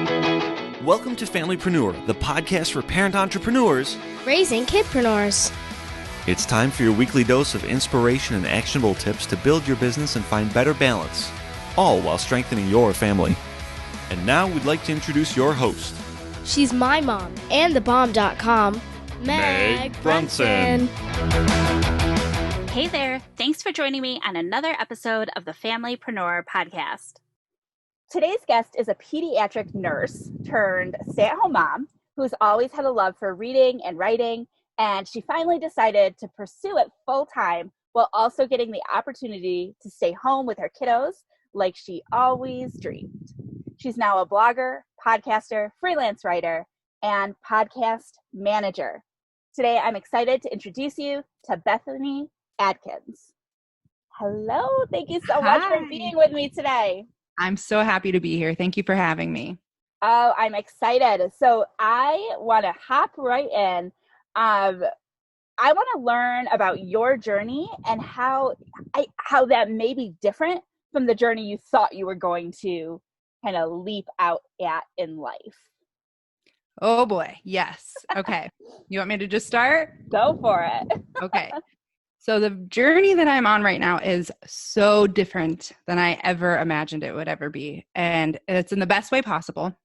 Welcome to Familypreneur, the podcast for parent entrepreneurs raising kidpreneurs. It's time for your weekly dose of inspiration and actionable tips to build your business and find better balance, all while strengthening your family. And now we'd like to introduce your host. She's my mom and thebomb.com, Meg Brunson. Hey there, thanks for joining me on another episode of the Familypreneur podcast. Today's guest is a pediatric nurse turned stay-at-home mom who's always had a love for reading and writing, and she finally decided to pursue it full-time while also getting the opportunity to stay home with her kiddos like she always dreamed. She's now a blogger, podcaster, freelance writer, and podcast manager. Today, I'm excited to introduce you to Bethany Adkins. Hello, thank you so much for being with me today. I'm so happy to be here. Thank you for having me. Oh, I'm excited. So I want to hop right in. I want to learn about your journey and how that may be different from the journey you thought you were going to kind of leap out at in life. Oh boy. Yes. Okay. You want me to just start? Go for it. Okay. So the journey that I'm on right now is so different than I ever imagined it would ever be. And it's in the best way possible.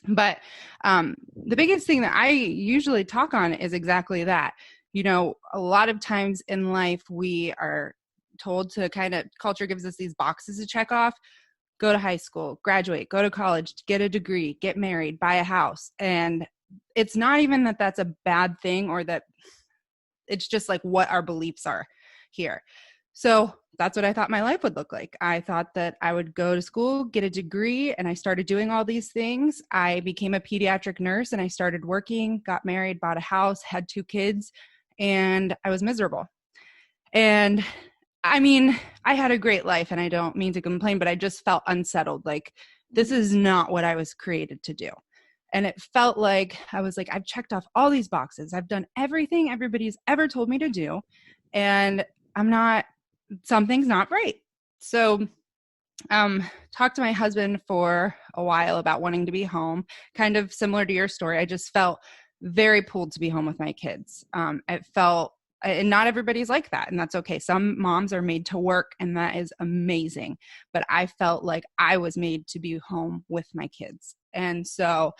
But the biggest thing that I usually talk on is exactly that. You know, a lot of times in life, we are told to culture gives us these boxes to check off. Go to high school, graduate, go to college, get a degree, get married, buy a house. And it's not even that that's a bad thing or that it's just like what our beliefs are here. So that's what I thought my life would look like. I thought that I would go to school, get a degree, and I started doing all these things. I became a pediatric nurse and I started working, got married, bought a house, had 2 kids, and I was miserable. And I mean, I had a great life and I don't mean to complain, but I just felt unsettled. Like, this is not what I was created to do. And it felt like I was like, I've checked off all these boxes. I've done everything everybody's ever told me to do. And something's not right. So talked to my husband for a while about wanting to be home, kind of similar to your story. I just felt very pulled to be home with my kids. And not everybody's like that, and that's okay. Some moms are made to work, and that is amazing. But I felt like I was made to be home with my kids. And so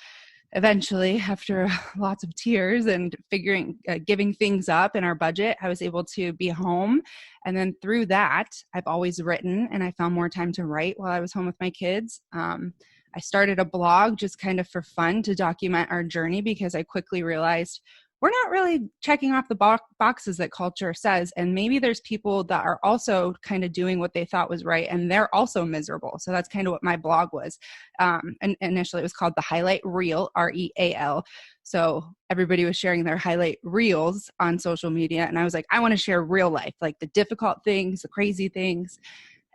eventually, after lots of tears and giving things up in our budget, I was able to be home. And then through that, I've always written, and I found more time to write while I was home with my kids. I started a blog just kind of for fun to document our journey because I quickly realized we're not really checking off the boxes that culture says. And maybe there's people that are also kind of doing what they thought was right, and they're also miserable. So that's kind of what my blog was. And initially it was called The Highlight Reel, REAL. So everybody was sharing their highlight reels on social media. And I was like, I want to share real life, like the difficult things, the crazy things.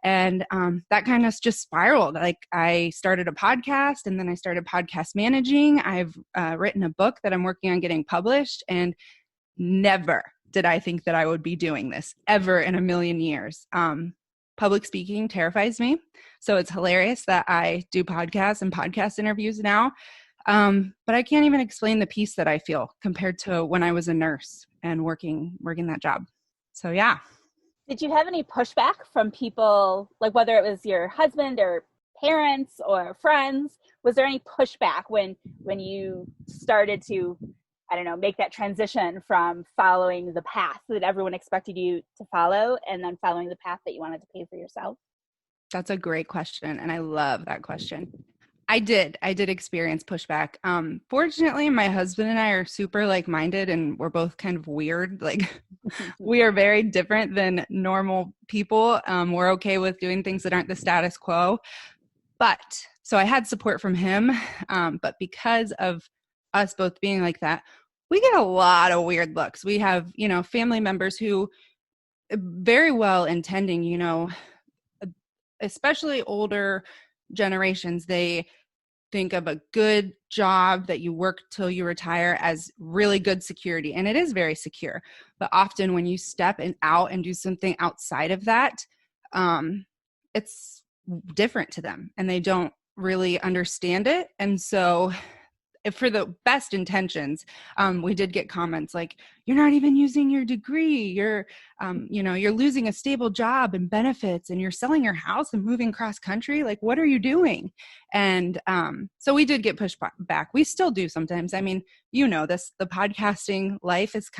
And that kind of just spiraled. Like, I started a podcast, and then I started podcast managing. I've written a book that I'm working on getting published, and never did I think that I would be doing this ever in a million years. Public speaking terrifies me. So it's hilarious that I do podcasts and podcast interviews now. But I can't even explain the peace that I feel compared to when I was a nurse and working that job. So yeah. Did you have any pushback from people, like whether it was your husband or parents or friends? Was there any pushback when you started to, make that transition from following the path that everyone expected you to follow and then following the path that you wanted to pay for yourself? That's a great question, and I love that question. I did experience pushback. Fortunately, my husband and I are super like-minded, and we're both kind of weird. Like, we are very different than normal people. We're okay with doing things that aren't the status quo. So I had support from him. But because of us both being like that, we get a lot of weird looks. We have, family members who very well intending, especially older generations, they think of a good job that you work till you retire as really good security. And it is very secure. But often when you step out and do something outside of that, it's different to them and they don't really understand it. And so for the best intentions, we did get comments like, you're not even using your degree. You're losing a stable job and benefits, and you're selling your house and moving cross country. Like, what are you doing? And so we did get pushed back. We still do sometimes. I mean, the podcasting life is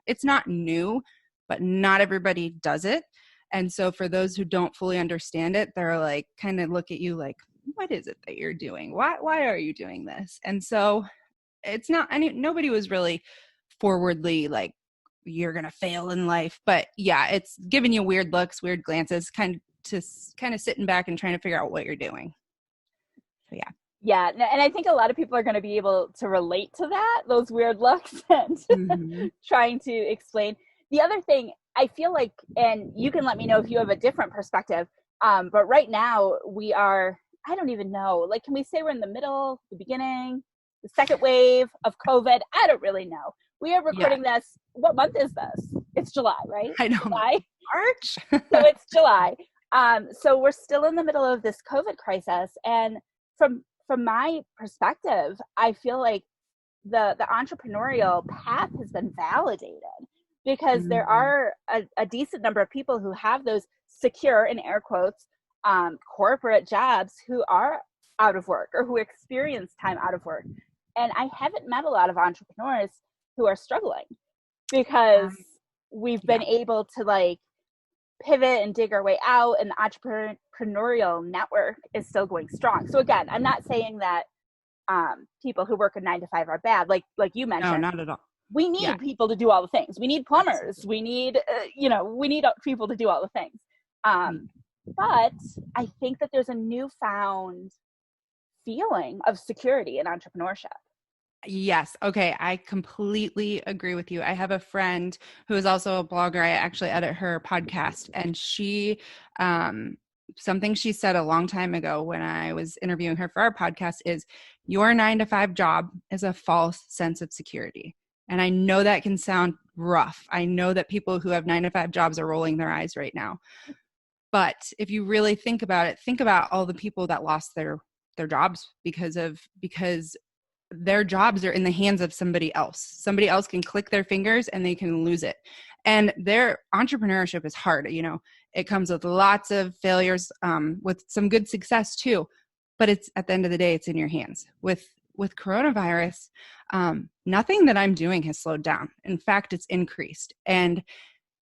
it's not new, but not everybody does it. And so for those who don't fully understand it, they're like, kind of look at you like, what is it that you're doing? Why are you doing this? And so it's not, nobody was really forwardly like, you're going to fail in life. But yeah, it's giving you weird looks, weird glances, kind of sitting back and trying to figure out what you're doing. So yeah. Yeah. And I think a lot of people are going to be able to relate to that, those weird looks, and trying to explain. The other thing I feel like, and you can let me know if you have a different perspective, but right now we are, I don't even know. Like, can we say we're in the middle, the beginning, the second wave of COVID? I don't really know. We are recording this. What month is this? It's July, right? I know. July? March. So it's July. So we're still in the middle of this COVID crisis. And from my perspective, I feel like the entrepreneurial path has been validated, because there are a decent number of people who have those secure, in air quotes, corporate jobs, who are out of work or who experience time out of work. And I haven't met a lot of entrepreneurs who are struggling, because we've been able to like pivot and dig our way out, and the entrepreneurial network is still going strong. So again, I'm not saying that people who work a 9 to 5 are bad, like you mentioned. No, not at all. We need people to do all the things. We need plumbers. We need, we need people to do all the things. But I think that there's a newfound feeling of security in entrepreneurship. Yes. Okay. I completely agree with you. I have a friend who is also a blogger. I actually edit her podcast, and she, something she said a long time ago when I was interviewing her for our podcast is, your 9 to 5 job is a false sense of security. And I know that can sound rough. I know that people who have 9 to 5 jobs are rolling their eyes right now. But if you really think about it, think about all the people that lost their jobs because their jobs are in the hands of somebody else. Somebody else can click their fingers and they can lose it. And their entrepreneurship is hard. It comes with lots of failures, with some good success too. But it's, at the end of the day, it's in your hands. With coronavirus, nothing that I'm doing has slowed down. In fact, it's increased. And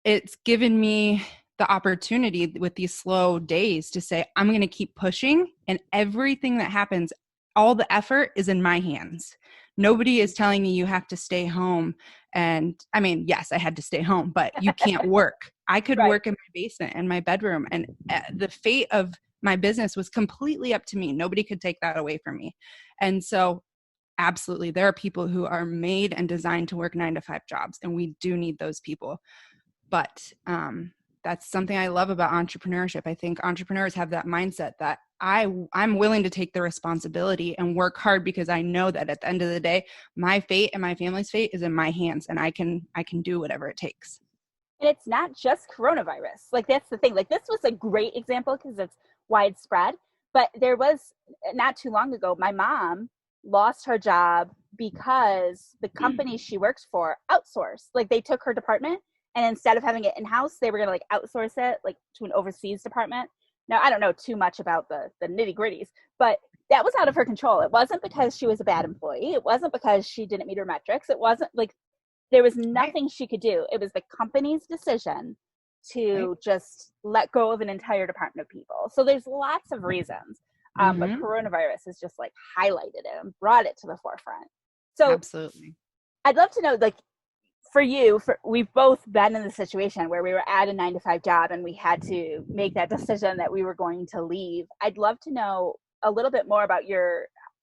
it's given me the opportunity with these slow days to say, I'm going to keep pushing, and everything that happens, all the effort is in my hands. Nobody is telling me you have to stay home. And I mean, yes, I had to stay home, but you can't work. I could work in my basement, in my bedroom, and the fate of my business was completely up to me. Nobody could take that away from me. And so absolutely, there are people who are made and designed to work 9 to 5 jobs, and we do need those people. But that's something I love about entrepreneurship. I think entrepreneurs have that mindset that I'm willing to take the responsibility and work hard, because I know that at the end of the day, my fate and my family's fate is in my hands, and I can do whatever it takes. And it's not just coronavirus. Like, that's the thing. Like, this was a great example because it's widespread. But there was, not too long ago, my mom lost her job because the company she works for outsourced. Like, they took her department, and instead of having it in-house, they were going to like outsource it like to an overseas department. Now, I don't know too much about the nitty-gritties, but that was out of her control. It wasn't because she was a bad employee. It wasn't because she didn't meet her metrics. It wasn't like, there was nothing she could do. It was the company's decision to just let go of an entire department of people. So there's lots of reasons. But coronavirus has just like highlighted it and brought it to the forefront. So absolutely, I'd love to know, like, for you, we've both been in the situation where we were at a 9 to 5 job and we had to make that decision that we were going to leave. I'd love to know a little bit more about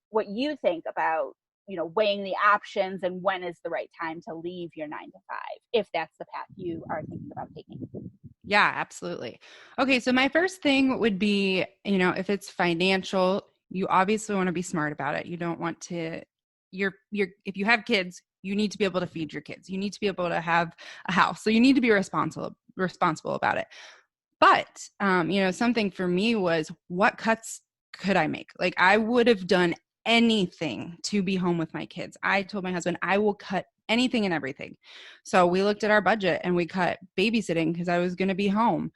what you think about, weighing the options and when is the right time to leave your 9 to 5, if that's the path you are thinking about taking. Yeah, absolutely. Okay. So my first thing would be, if it's financial, you obviously want to be smart about it. You don't want to, if you have kids, you need to be able to feed your kids. You need to be able to have a house. So you need to be responsible about it. But, something for me was, what cuts could I make? Like, I would have done anything to be home with my kids. I told my husband, I will cut anything and everything. So we looked at our budget and we cut babysitting because I was going to be home.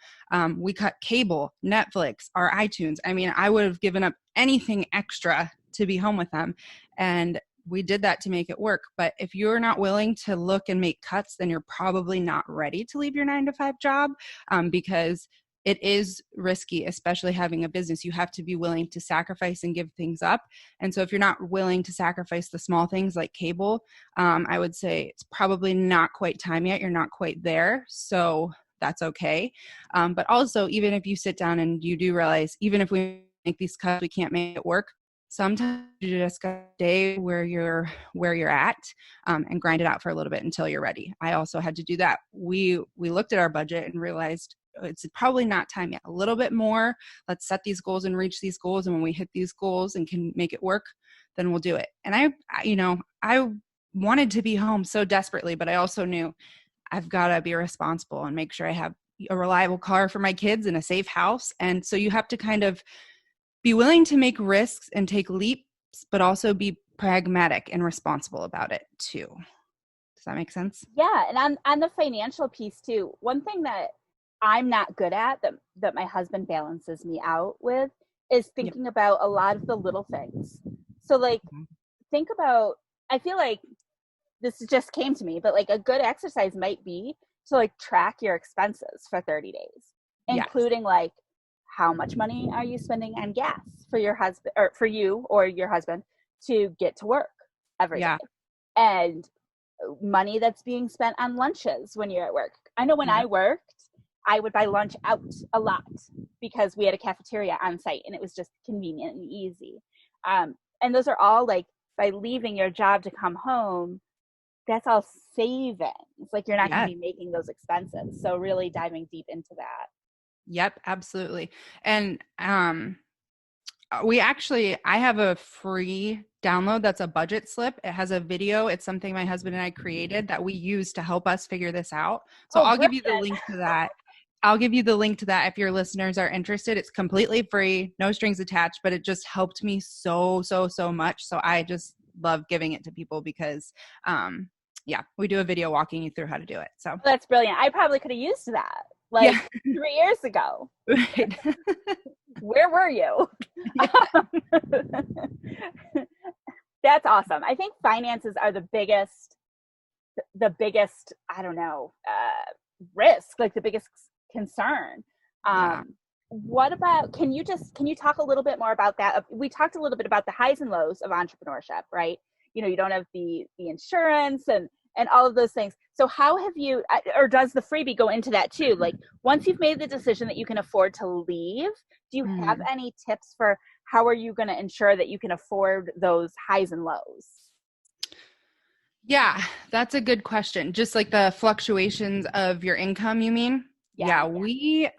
We cut cable, Netflix, our iTunes. I mean, I would have given up anything extra to be home with them. And we did that to make it work. But if you're not willing to look and make cuts, then you're probably not ready to leave your 9-to-5 job, because it is risky, especially having a business. You have to be willing to sacrifice and give things up. And so if you're not willing to sacrifice the small things like cable, I would say it's probably not quite time yet. You're not quite there. So that's okay. But also, even if you sit down and you do realize, even if we make these cuts, we can't make it work. Sometimes you just got to stay where you're at, and grind it out for a little bit until you're ready. I also had to do that. We looked at our budget and realized it's probably not time yet. A little bit more. Let's set these goals and reach these goals. And when we hit these goals and can make it work, then we'll do it. And I wanted to be home so desperately, but I also knew I've got to be responsible and make sure I have a reliable car for my kids and a safe house. And so you have to kind of be willing to make risks and take leaps, but also be pragmatic and responsible about it too. Does that make sense? Yeah. And on the financial piece too, one thing that I'm not good at that my husband balances me out with is thinking about a lot of the little things. So like, think about, I feel like this just came to me, but like a good exercise might be to like track your expenses for 30 days, including like, how much money are you spending on gas for your husband or for you or your husband to get to work every day? And money that's being spent on lunches when you're at work. I know when I worked, I would buy lunch out a lot because we had a cafeteria on site and it was just convenient and easy. And those are all like, by leaving your job to come home, that's all savings. Like you're not going to be making those expenses. So really diving deep into that. Yep, absolutely. And I have a free download that's a budget slip. It has a video. It's something my husband and I created that we use to help us figure this out. So I'll give you the link to that. I'll give you the link to that if your listeners are interested. It's completely free, no strings attached, but it just helped me so much. So I just love giving it to people because, we do a video walking you through how to do it. So that's brilliant. I probably could have used that 3 years ago. Right. Where were you? That's awesome. I think finances are the biggest, I don't know, risk, like the biggest concern. What about, can you talk a little bit more about that? We talked a little bit about the highs and lows of entrepreneurship, right? You don't have the insurance and all of those things. So how have you, or does the freebie go into that too? Like once you've made the decision that you can afford to leave, do you have any tips for how are you going to ensure that you can afford those highs and lows? Yeah, that's a good question. Just like the fluctuations of your income, you mean? Yeah. We,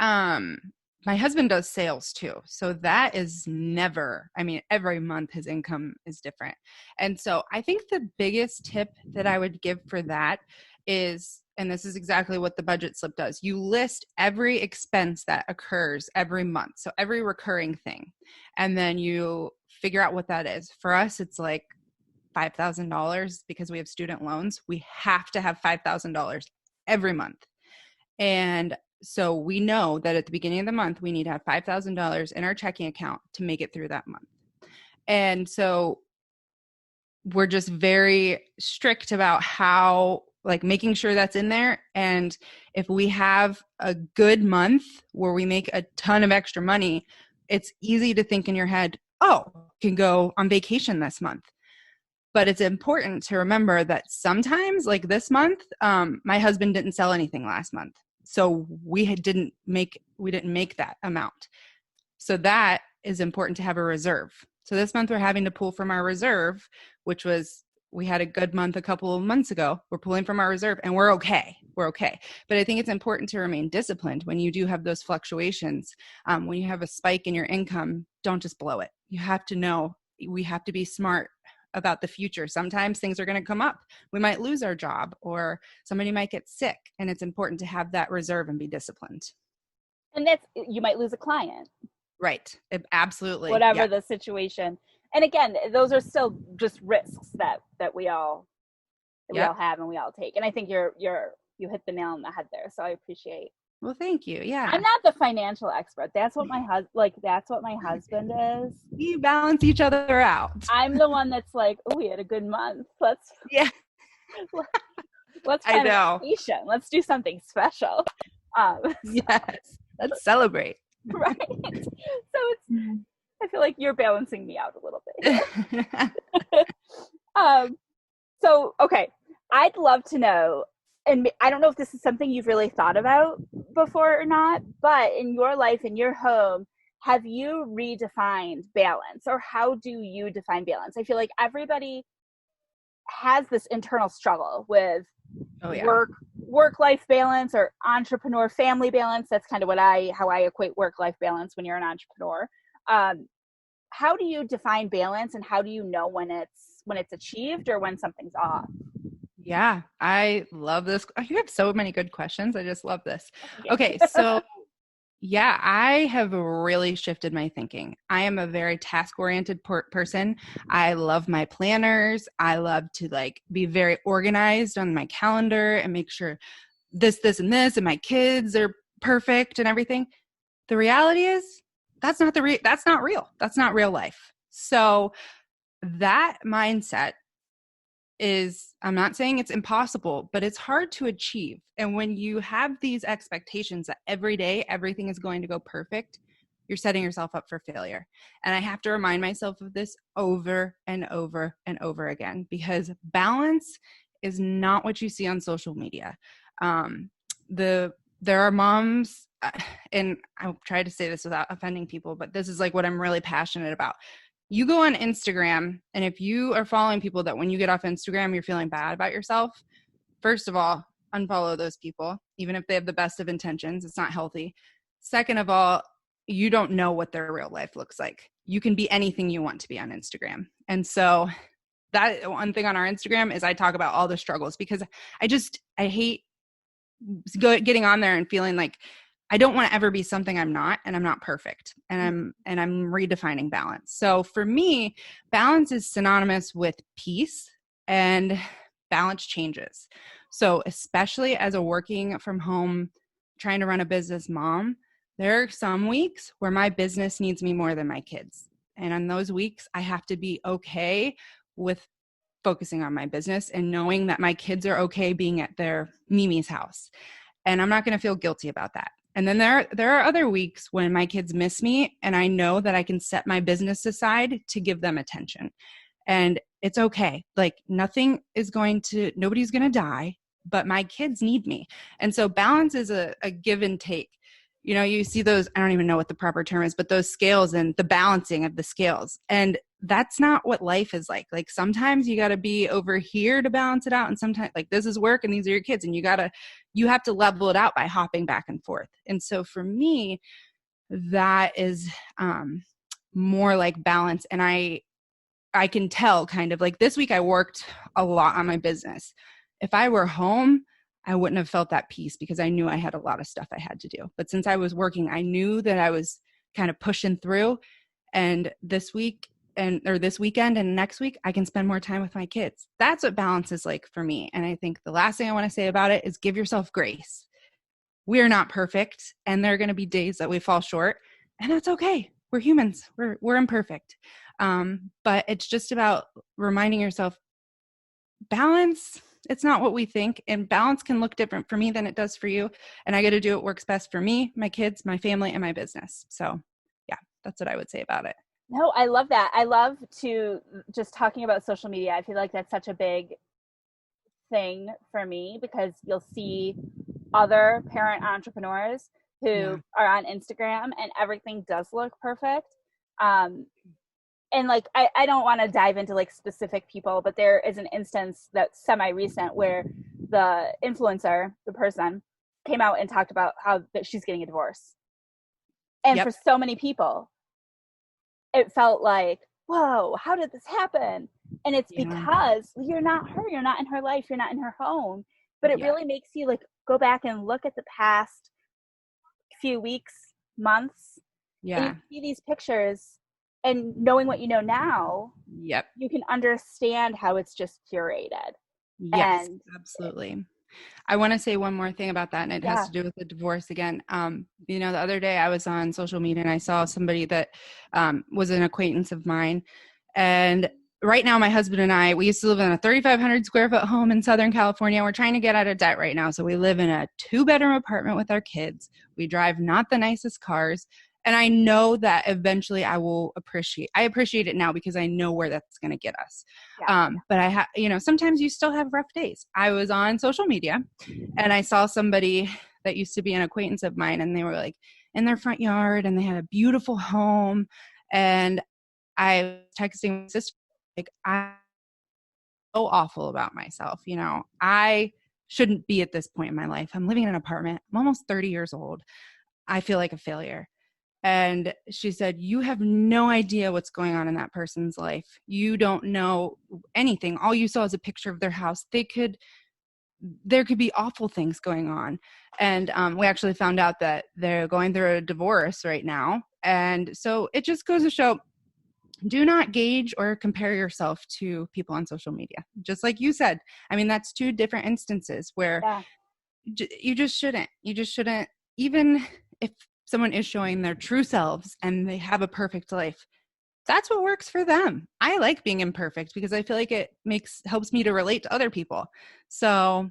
my husband does sales too. So that is every month his income is different. And so I think the biggest tip that I would give for that is, and this is exactly what the budget slip does, you list every expense that occurs every month. So every recurring thing. And then you figure out what that is. For us, it's like $5,000 because we have student loans. We have to have $5,000 every month. And so we know that at the beginning of the month, we need to have $5,000 in our checking account to make it through that month. And so we're just very strict about how, like, making sure that's in there. And if we have a good month where we make a ton of extra money, it's easy to think in your head, oh, I can go on vacation this month. But it's important to remember that sometimes, like this month, my husband didn't sell anything last month. So we didn't make that amount. So that is important to have a reserve. So this month we're having to pull from our reserve, which was, we had a good month a couple of months ago. We're pulling from our reserve and we're okay. We're okay. But I think it's important to remain disciplined when you do have those fluctuations. When you have a spike in your income, don't just blow it. You have to know, we have to be smart about the future. Sometimes things are going to come up. We might lose our job or somebody might get sick, and it's important to have that reserve and be disciplined. And you might lose a client. Right. Absolutely. whatever Yeah. the situation. And again, those are still just risks that we all Yep. have and we all take. And I think you hit the nail on the head there. So I appreciate. Well, thank you. Yeah. I'm not the financial expert. That's what that's what my husband is. You balance each other out. I'm the one that's like, oh, we had a good month. Let's Yeah. let's I find a know. vacation. Let's do something special. Yes. Let's celebrate. Right. So I feel like you're balancing me out a little bit. So, okay, I'd love to know, and I don't know if this is something you've really thought about before or not, but in your life, in your home, have you redefined balance, or how do you define balance? I feel like everybody has this internal struggle with work-life balance or entrepreneur family balance. That's kind of how I equate work-life balance when you're an entrepreneur. How do you define balance, and how do you know when it's achieved or when something's off? Yeah, I love this. You have so many good questions. I just love this. Okay, so yeah, I have really shifted my thinking. I am a very task-oriented person. I love my planners. I love to be very organized on my calendar and make sure this, and this, and my kids are perfect and everything. The reality is that's not real. That's not real life. So that mindset is, I'm not saying it's impossible, but it's hard to achieve. And when you have these expectations that every day everything is going to go perfect, you're setting yourself up for failure. And I have to remind myself of this over and over and over again, because balance is not what you see on social media. There are moms, and I'll try to say this without offending people, but this is what I'm really passionate about. You go on Instagram, and if you are following people that when you get off Instagram, you're feeling bad about yourself, first of all, unfollow those people, even if they have the best of intentions. It's not healthy. Second of all, you don't know what their real life looks like. You can be anything you want to be on Instagram. And so that one thing on our Instagram is I talk about all the struggles, because I hate getting on there and feeling like I don't want to ever be something I'm not, and I'm not perfect, and I'm redefining balance. So for me, balance is synonymous with peace, and balance changes. So especially as a working from home, trying to run a business mom, there are some weeks where my business needs me more than my kids. And on those weeks, I have to be okay with focusing on my business and knowing that my kids are okay being at their Mimi's house. And I'm not going to feel guilty about that. And then there are other weeks when my kids miss me, and I know that I can set my business aside to give them attention. And it's okay. Nobody's going to die, but my kids need me. And so balance is a give and take. You see those, I don't even know what the proper term is, but those scales and the balancing of the scales. And that's not what life is like. Sometimes you got to be over here to balance it out. And sometimes this is work and these are your kids, and you have to level it out by hopping back and forth. And so for me, that is more like balance. And I can tell this week I worked a lot on my business. If I were home, I wouldn't have felt that peace, because I knew I had a lot of stuff I had to do. But since I was working, I knew that I was kind of pushing through. And this weekend and next week, I can spend more time with my kids. That's what balance is like for me. And I think the last thing I want to say about it is give yourself grace. We are not perfect, and there are going to be days that we fall short, and that's okay. We're humans. We're imperfect. But it's just about reminding yourself, balance, it's not what we think, and balance can look different for me than it does for you. And I got to do what works best for me, my kids, my family, and my business. So yeah, that's what I would say about it. No, I love that. I love to just talking about social media. I feel like that's such a big thing for me, because you'll see other parent entrepreneurs who are on Instagram and everything does look perfect. And I don't want to dive into specific people, but there is an instance that's semi-recent where the influencer, the person, came out and talked about how that she's getting a divorce. And for so many people, it felt like, whoa, how did this happen? And it's because you're not her, you're not in her life, you're not in her home. But it really makes you go back and look at the past few weeks, months, And Yeah. you see these pictures, and knowing what you know now, Yep. you can understand how it's just curated. Yes, And absolutely. I want to say one more thing about that, and it has yeah, to do with the divorce again. The other day I was on social media and I saw somebody that was an acquaintance of mine. And right now, my husband and I, we used to live in a 3,500 square foot home in Southern California. We're trying to get out of debt right now. So we live in a 2-bedroom apartment with our kids. We drive not the nicest cars. And I know that eventually I appreciate it now because I know where that's going to get us. yeah, But sometimes you still have rough days. I was on social media and I saw somebody that used to be an acquaintance of mine, and they were like in their front yard and they had a beautiful home. And I was texting my sister, like, I'm so awful about myself. I shouldn't be at this point in my life. I'm living in an apartment. I'm almost 30 years old. I feel like a failure. And she said, you have no idea what's going on in that person's life. You don't know anything. All you saw is a picture of their house. There could be awful things going on. And we actually found out that they're going through a divorce right now. And so it just goes to show, do not gauge or compare yourself to people on social media. Just like you said, I mean, that's 2 different instances where yeah. you just shouldn't, even if someone is showing their true selves and they have a perfect life, that's what works for them. I like being imperfect because I feel like it helps me to relate to other people. So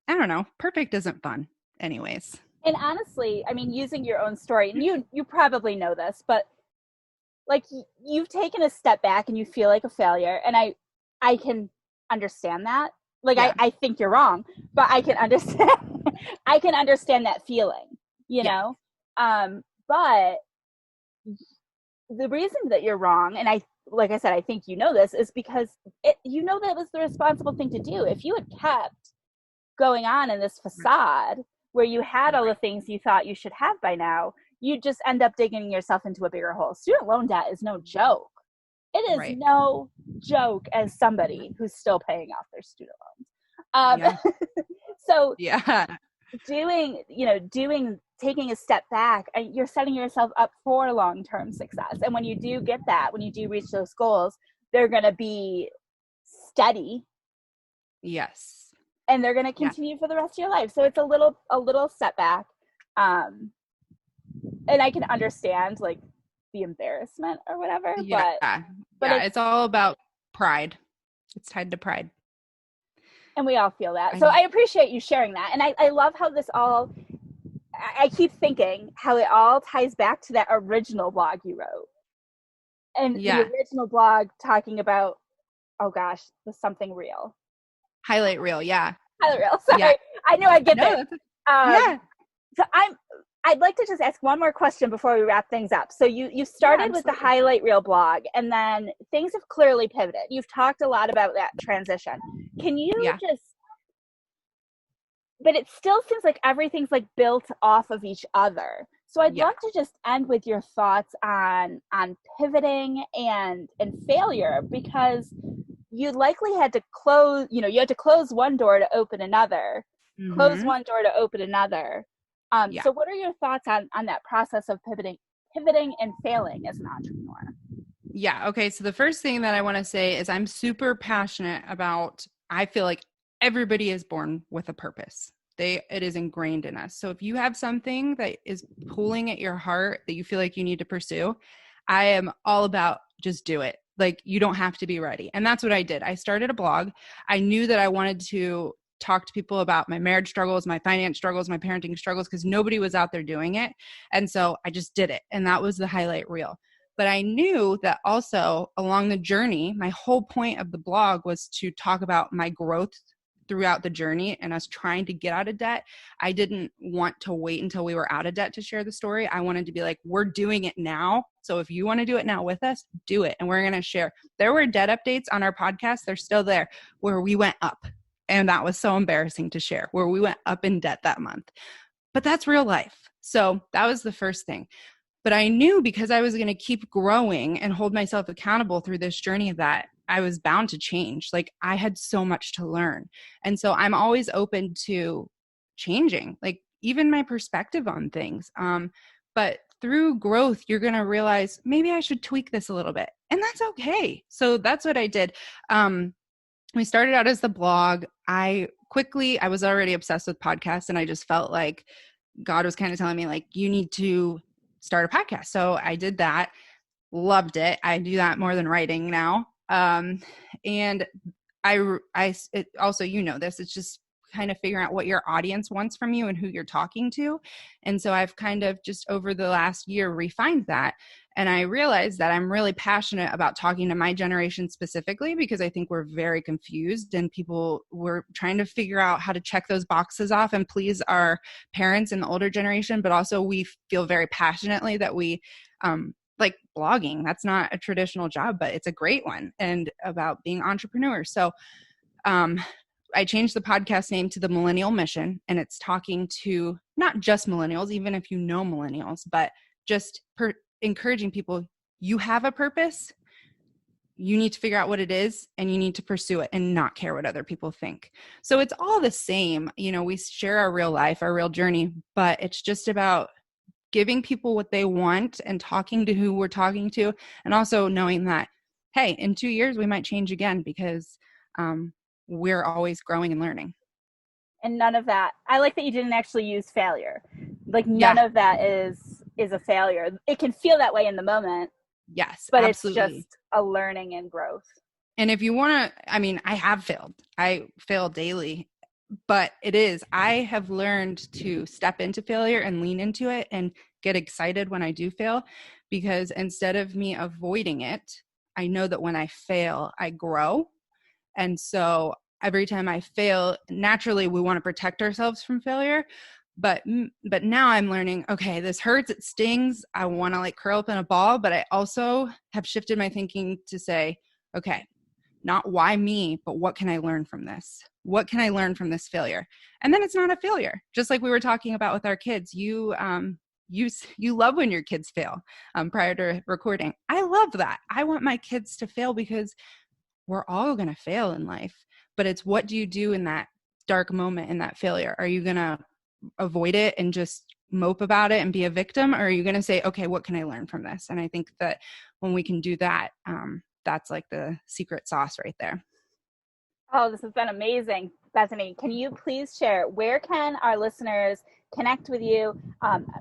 I don't know. Perfect isn't fun anyways. And honestly, I mean, using your own story, and you probably know this, but like you've taken a step back and you feel like a failure, and I can understand that. Like Yeah. I think you're wrong, but I can understand I can understand that feeling, you Yeah. know? But the reason that you're wrong, and like I said, I think you know this, is because that was the responsible thing to do. If you had kept going on in this facade where you had all the things you thought you should have by now, you just end up digging yourself into a bigger hole. Student loan debt is no joke. It is Right. no joke as somebody who's still paying off their student loans. Yeah. So Yeah. taking a step back, you're setting yourself up for long-term success. And when you do get that, when you do reach those goals, they're going to be steady. Yes. And they're going to continue for the rest of your life. So it's a little setback. And I can understand like the embarrassment or whatever, Yeah. but it's all about pride. It's tied to pride. And we all feel that. So I appreciate you sharing that. And I love how I keep thinking how it all ties back to that original blog you wrote. And the original blog talking about, oh gosh, the something real. Highlight reel, yeah. Highlight reel. Sorry. Yeah. I knew I'd get there. Yeah. So I'd like to just ask one more question before we wrap things up. So you started with the highlight reel blog, and then things have clearly pivoted. You've talked a lot about that transition. Can you but it still seems like everything's like built off of each other. So I'd love to just end with your thoughts on pivoting and failure, because you likely had to close one door to open another, close one door to open another. So what are your thoughts on that process of pivoting and failing as an entrepreneur? Yeah. Okay. So the first thing that I want to say is I'm super passionate about, I feel like everybody is born with a purpose. It is ingrained in us. So if you have something that is pulling at your heart that you feel like you need to pursue, I am all about just do it. Like, you don't have to be ready. And that's what I did. I started a blog. I knew that I wanted to talk to people about my marriage struggles, my finance struggles, my parenting struggles, because nobody was out there doing it. And so I just did it. And that was the highlight reel. But I knew that also along the journey, my whole point of the blog was to talk about my growth throughout the journey and us trying to get out of debt. I didn't want to wait until we were out of debt to share the story. I wanted to be like, we're doing it now. So if you want to do it now with us, do it. And we're going to share. There were debt updates on our podcast. They're still there, where we went up. And that was so embarrassing to share, where we went up in debt that month. But that's real life. So that was the first thing. But I knew, because I was going to keep growing and hold myself accountable through this journey, that I was bound to change. Like, I had so much to learn. And so I'm always open to changing, like even my perspective on things. But through growth, you're going to realize maybe I should tweak this a little bit, and that's okay. So that's what I did. We started out as the blog. I was already obsessed with podcasts, and I just felt like God was kind of telling me, like, you need to start a podcast. So I did that. Loved it. I do that more than writing now. And it also, this, it's just kind of figuring out what your audience wants from you and who you're talking to. And so I've kind of just over the last year refined that. And I realized that I'm really passionate about talking to my generation specifically, because I think we're very confused and we're trying to figure out how to check those boxes off and please our parents and the older generation. But also we feel very passionately that we, like blogging, that's not a traditional job, but it's a great one, and about being entrepreneurs. So, I changed the podcast name to the Millennial Mission, and it's talking to not just millennials, even if you know millennials, but just encouraging people, you have a purpose, you need to figure out what it is, and you need to pursue it and not care what other people think. So it's all the same. We share our real life, our real journey, but it's just about giving people what they want and talking to who we're talking to, and also knowing that, hey, in 2 years, we might change again, because we're always growing and learning. And none of that, I like that you didn't actually use failure. Like none of that is a failure. It can feel that way in the moment. Yes, but absolutely. It's just a learning and growth. And if you want to, I have failed. I fail daily, but I have learned to step into failure and lean into it and get excited when I do fail, because instead of me avoiding it, I know that when I fail, I grow. And so every time I fail, naturally we want to protect ourselves from failure. But now I'm learning, okay, this hurts, it stings. I want to curl up in a ball, but I also have shifted my thinking to say, okay, not why me, but what can I learn from this? What can I learn from this failure? And then it's not a failure. Just like we were talking about with our kids, you love when your kids fail. Prior to recording, I love that. I want my kids to fail, because we're all going to fail in life, but it's what do you do in that dark moment, in that failure? Are you going to avoid it and just mope about it and be a victim? Or are you going to say, okay, what can I learn from this? And I think that when we can do that, that's like the secret sauce right there. Oh, this has been amazing. Bethany, can you please share, where can our listeners connect with you?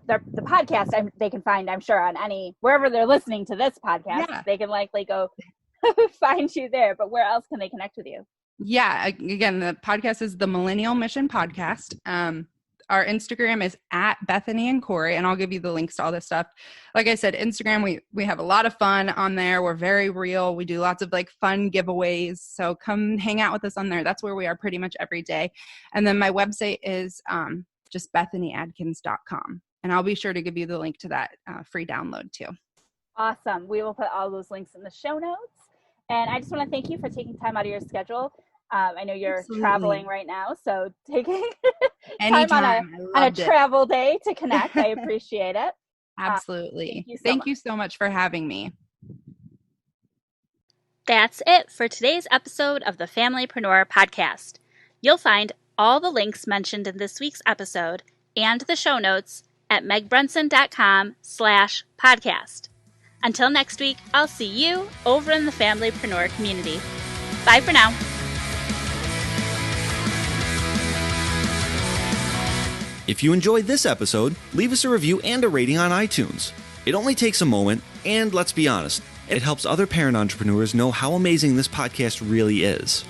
The podcast they can find, I'm sure, on wherever they're listening to this podcast, They can likely go find you there, but where else can they connect with you? Yeah, again, the podcast is the Millennial Mission podcast. Our Instagram is at Bethany and Corey, and I'll give you the links to all this stuff. Like I said, Instagram, we have a lot of fun on there. We're very real. We do lots of fun giveaways. So come hang out with us on there. That's where we are pretty much every day. And then my website is just BethanyAdkins.com. And I'll be sure to give you the link to that free download too. Awesome. We will put all those links in the show notes. And I just want to thank you for taking time out of your schedule. I know you're traveling right now, so taking time on a travel day to connect, I appreciate it. Absolutely. Thank you so much for having me. That's it for today's episode of the Familypreneur Podcast. You'll find all the links mentioned in this week's episode and the show notes at megbrunson.com/podcast. Until next week, I'll see you over in the Familypreneur community. Bye for now. If you enjoyed this episode, leave us a review and a rating on iTunes. It only takes a moment, and let's be honest, it helps other parent entrepreneurs know how amazing this podcast really is.